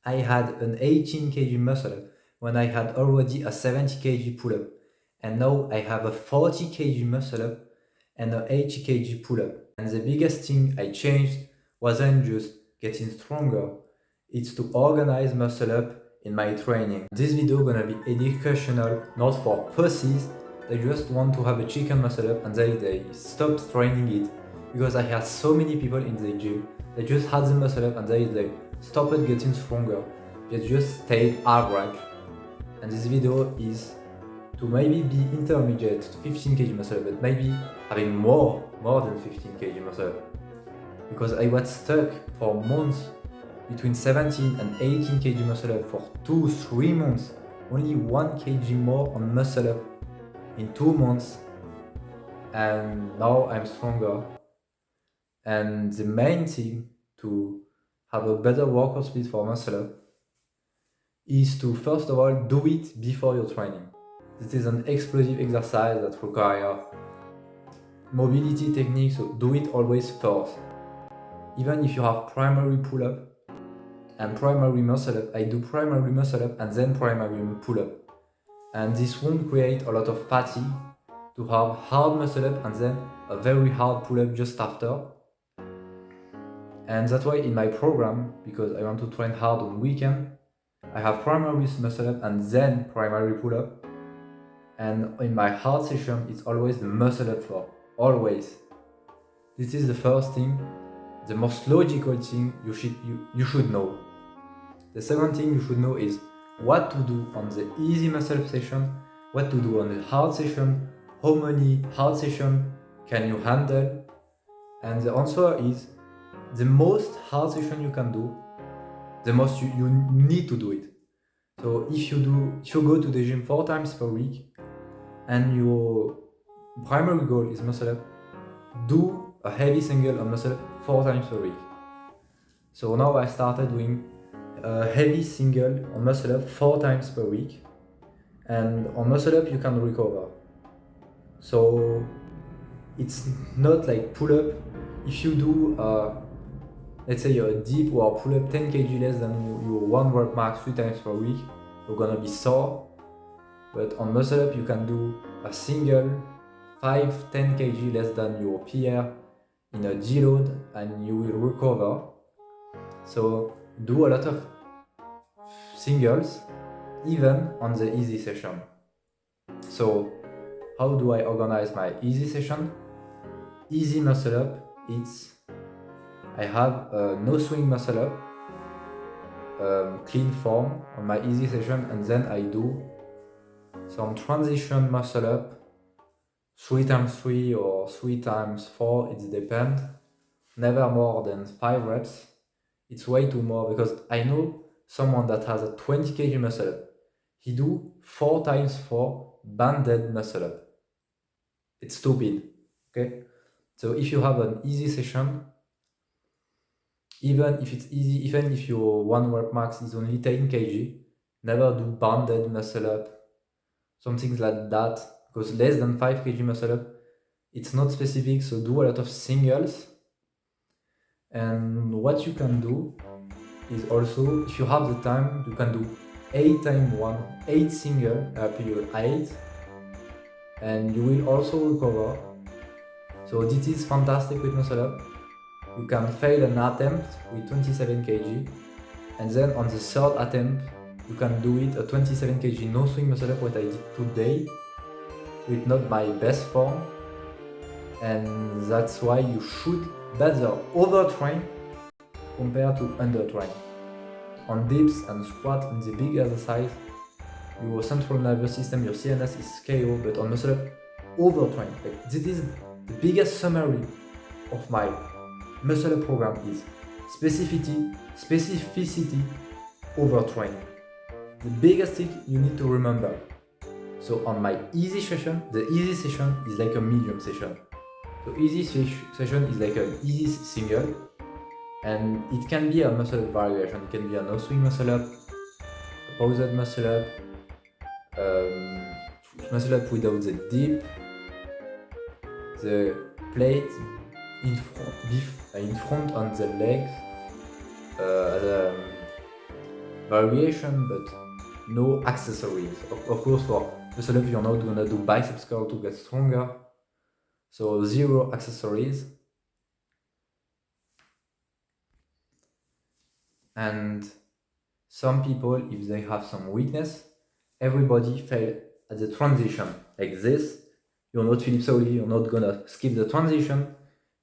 I had an 18 kg muscle up when I had already a 70 kg pull up. And now I have a 40 kg muscle up and a 80 kg pull up. And the biggest thing I changed wasn't just getting stronger, it's to organize muscle up in my training. This video gonna be educational, not for pussies that just want to have a chicken muscle up and they stop training it. Because I had so many people in the gym that just had the muscle up and they stopped getting stronger. They just stayed average. And this video is to maybe be intermediate to 15 kg muscle up, but maybe having more than 15 kg muscle up. Because I was stuck for months between 17 and 18 kg muscle up for 2-3 months, only 1 kg more on muscle up in 2 months, and now I'm stronger. And the main thing to have a better workout split for muscle up is to first of all do it before your training. This is an explosive exercise that requires mobility technique, so do it always first. Even if you have primary pull up and primary muscle up, I do primary muscle up and then primary pull up. And this won't create a lot of fatigue to have hard muscle up and then a very hard pull up just after. And that's why in my program, because I want to train hard on weekend, I have primary muscle up and then primary pull up. And in my hard session, it's always the muscle up for, always. This is the first thing, the most logical thing you should know. The second thing you should know is what to do on the easy muscle up session, what to do on the hard session, how many hard sessions can you handle. And the answer is the most hard session you can do, the most you need to do it. So if you go to the gym 4 times per week and your primary goal is muscle up, do a heavy single on muscle up 4 times per week. So now I started doing a heavy single on muscle up 4 times per week, and on muscle up you can recover. So it's not like pull up. If you do let's say a deep or pull up 10 kg less than your 1 rep max 3 times per week, you're gonna be sore. But on muscle up you can do a single 5-10 kg less than your PR in a deload and you will recover. So do a lot of singles even on the easy session. So how do I organize my easy session? Easy muscle up, it's I have a no swing muscle up, clean form on my easy session, and then I do some transition muscle up 3 times 3 or 3 times 4, it depends. Never more than 5 reps. It's way too more because I know someone that has a 20 kg muscle up. He do 4 times 4 banded muscle up. It's stupid, okay? So if you have an easy session, even if it's easy, even if your 1 rep max is only 10 kg, never do banded muscle up, some things like that, because less than 5 kg muscle up, it's not specific, so do a lot of singles. And what you can do is also, if you have the time, you can do 8 times 1, 8 single, period 8, and you will also recover. So this is fantastic with muscle up. You can fail an attempt with 27 kg, and then on the third attempt, you can do it a 27 kg no swing muscle up, what I did today, with not my best form. And that's why you should better overtrain compared to undertrain. On dips and squat and the big exercise, your central nervous system, your CNS is KO, but on muscle up, overtrain. Like, this is the biggest summary of my muscle up program is specificity, overtraining. The biggest thing you need to remember. So on my easy session, the easy session is like a medium session. So easy session is like an easy single, and it can be a muscle up variation. It can be a no swing muscle up, a paused muscle up, muscle up without the dip, the plate in front on the legs, variation, but no accessories. Of course, for muscle up, you're not gonna do biceps curl to get stronger. So 0 accessories. And some people, if they have some weakness, everybody fail at the transition. Like this, you're not Philippe Sauli, you're not gonna skip the transition,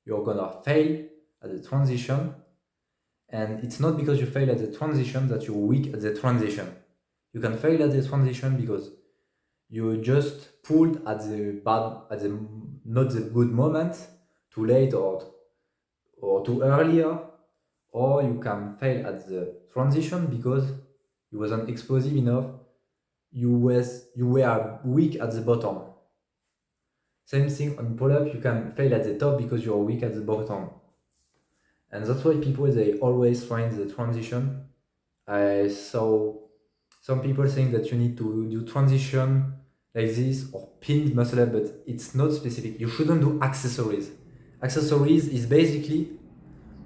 you're gonna fail at the transition. And it's not because you fail at the transition that you're weak at the transition. You can fail at the transition because you just pulled at the not the good moment, too late or too earlier, or you can fail at the transition because you wasn't explosive enough. You were weak at the bottom. Same thing on pull-up, you can fail at the top because you are weak at the bottom. And that's why people, they always find the transition. I saw some people saying that you need to do transition like this or pinned muscle up, but it's not specific. You shouldn't do accessories. Accessories is basically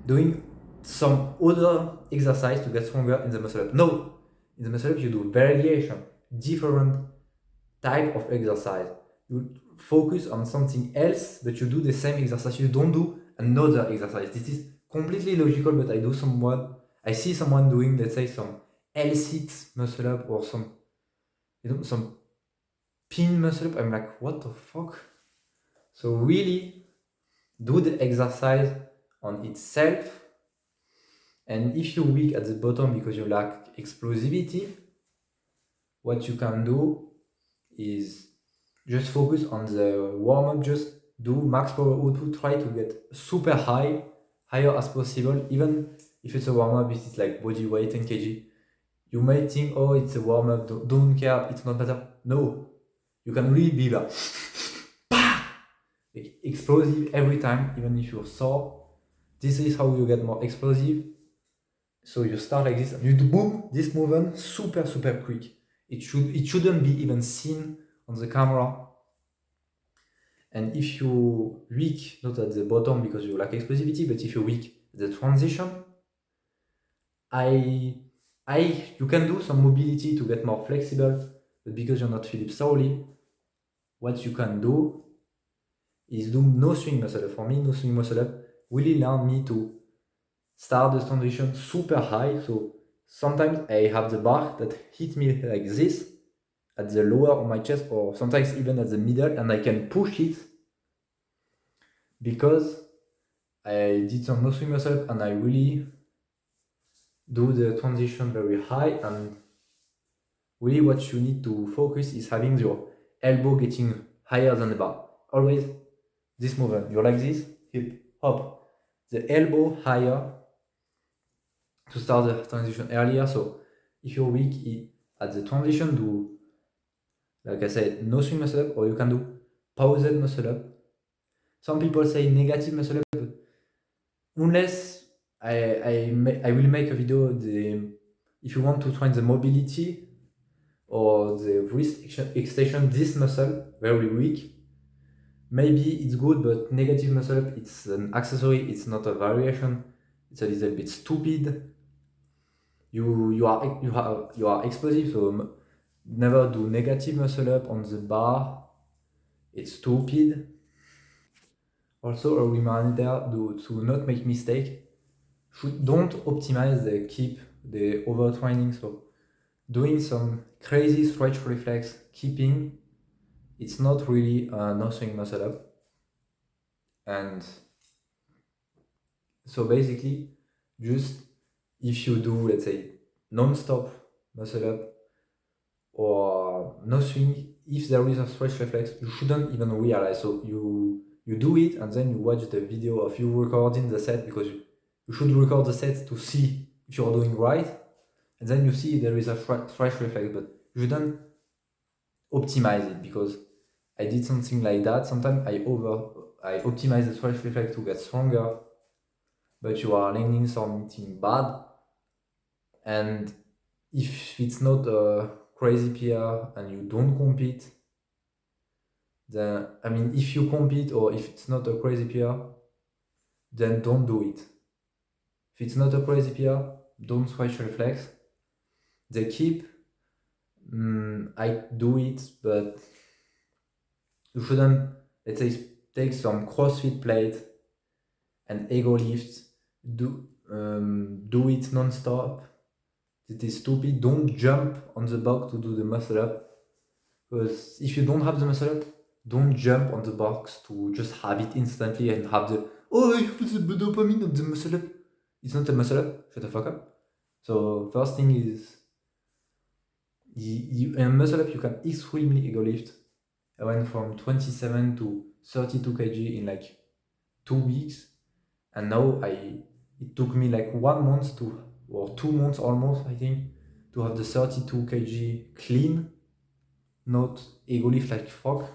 doing some other exercise to get stronger in the muscle up. No, in the muscle up you do variation, different type of exercise. You focus on something else, but you do the same exercise. You don't do another exercise. This is completely logical, but I see someone doing, let's say, some L-sit muscle up or some pin muscle up. I'm like, what the fuck? So really do the exercise on itself. And if you're weak at the bottom because you lack explosivity, what you can do is just focus on the warm-up, just do max power output, try to get super high, higher as possible, even if it's a warm-up, if it's like body weight 10 kg. You might think, oh, it's a warm-up, don't care, it's not better. No, you can really be like, like explosive every time, even if you're sore. This is how you get more explosive. So you start like this, and you do boom, this movement super quick. It shouldn't be even seen on the camera. And if you're weak, not at the bottom because you lack explosivity, but if you're weak at the transition, you can do some mobility to get more flexible, but because you're not Philippe Sauli, what you can do is do no swing muscle up. For me, no swing muscle up really allowed me to start the transition super high. So sometimes I have the bar that hit me like this at the lower of my chest, or sometimes even at the middle, and I can push it because I did some no swing muscle up and I really do the transition very high. And really what you need to focus is having your elbow getting higher than the bar. Always this movement, you're like this, hip, hop, the elbow higher to start the transition earlier. So if you're weak at the transition, do, like I said, no swing muscle up, or you can do paused muscle up. Some people say negative muscle up, but unless I will make a video, if you want to train the mobility or the wrist extension, this muscle, very weak, maybe it's good, but negative muscle up, it's an accessory, it's not a variation, it's a little bit stupid. You are explosive, so never do negative muscle up on the bar, it's stupid. Also a reminder to not make mistake. Don't optimize the keep, the overtraining. So doing some crazy stretch reflex keeping, it's not really a no swing muscle up. And so basically, just if you do, let's say, non-stop muscle up or no swing, if there is a stretch reflex, you shouldn't even realize. So you do it and then you watch the video of you recording the set, because you should record the set to see if you're doing right, and then you see there is a stretch reflex, but you shouldn't optimize it, because I did something like that. Sometimes I optimize the stretch reflex to get stronger, but you are learning something bad. And if it's not a crazy PR and you don't compete, then, I mean, if you compete or if it's not a crazy PR, then don't do it. If it's not a crazy PR, don't stretch reflex. They keep, I do it, but you shouldn't, let's say, take some CrossFit plate and ego lifts, do it non-stop. It is stupid. Don't jump on the box to do the muscle up. Because if you don't have the muscle up, don't jump on the box to just have it instantly and have the, oh, I have the dopamine of the muscle up. It's not a muscle up. Shut the fuck up. So first thing is, in a muscle up you can extremely ego lift. I went from 27 to 32 kg in like 2 weeks, and now it took me like 1 month to, or 2 months almost, I think, to have the 32 kg clean, not ego lift like fuck.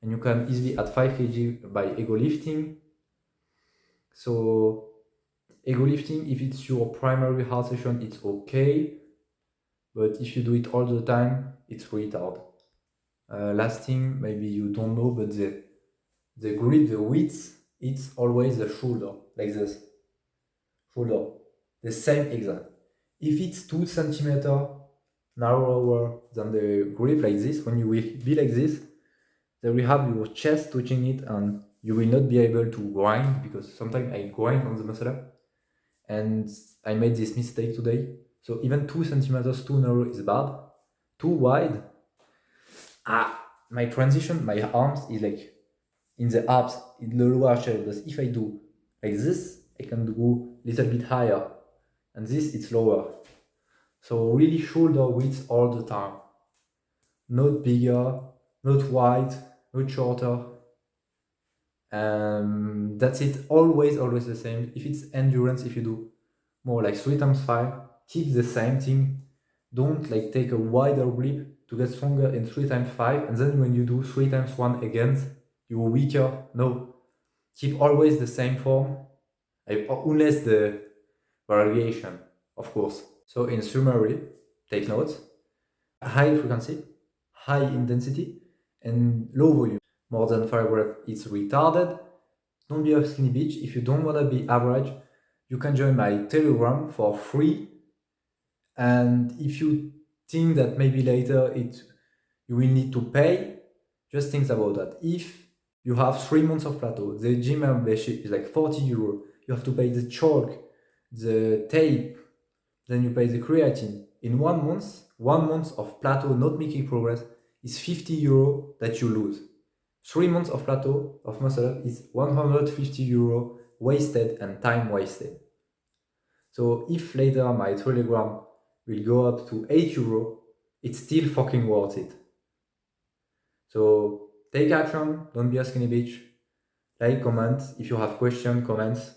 And you can easily add 5 kg by ego lifting. So ego lifting, if it's your primary hard session, it's okay, but if you do it all the time, it's retard. Last thing, maybe you don't know, but the grip, the width, it's always the shoulder, like this. Shoulder, the same exact. If it's 2 centimeters narrower than the grip, like this, when you will be like this, then we have your chest touching it, and you will not be able to grind, because sometimes I grind on the muscle up, and I made this mistake today. So even 2 centimeters too narrow is bad. Too wide, my transition, my arms is like in the abs, in the lower chest. But if I do like this, I can go a little bit higher, and this it's lower. So really shoulder width all the time. Not bigger, not wide, not shorter. That's it. Always the same. If it's endurance, if you do more like 3 times 5, keep the same thing. Don't like take a wider grip to get stronger in 3 times 5, and then when you do 3 times 1 again, you're weaker. No, keep always the same form, unless the variation, of course. So in summary, take notes: high frequency, high intensity, and low volume. More than 5 reps, it's retarded. Don't be a skinny bitch. If you don't want to be average, you can join my Telegram for free. And if you think that maybe later you will need to pay, just think about that. If you have 3 months of plateau, the gym membership is like 40 euro. You have to pay the chalk, the tape, then you pay the creatine. In 1 month of plateau not making progress is 50 euro that you lose. 3 months of plateau of muscle up is 150 euro wasted and time wasted. So if later my Telegram will go up to 8 euro, it's still fucking worth it. So take action, don't be a skinny bitch. Like, comment, if you have questions, comments.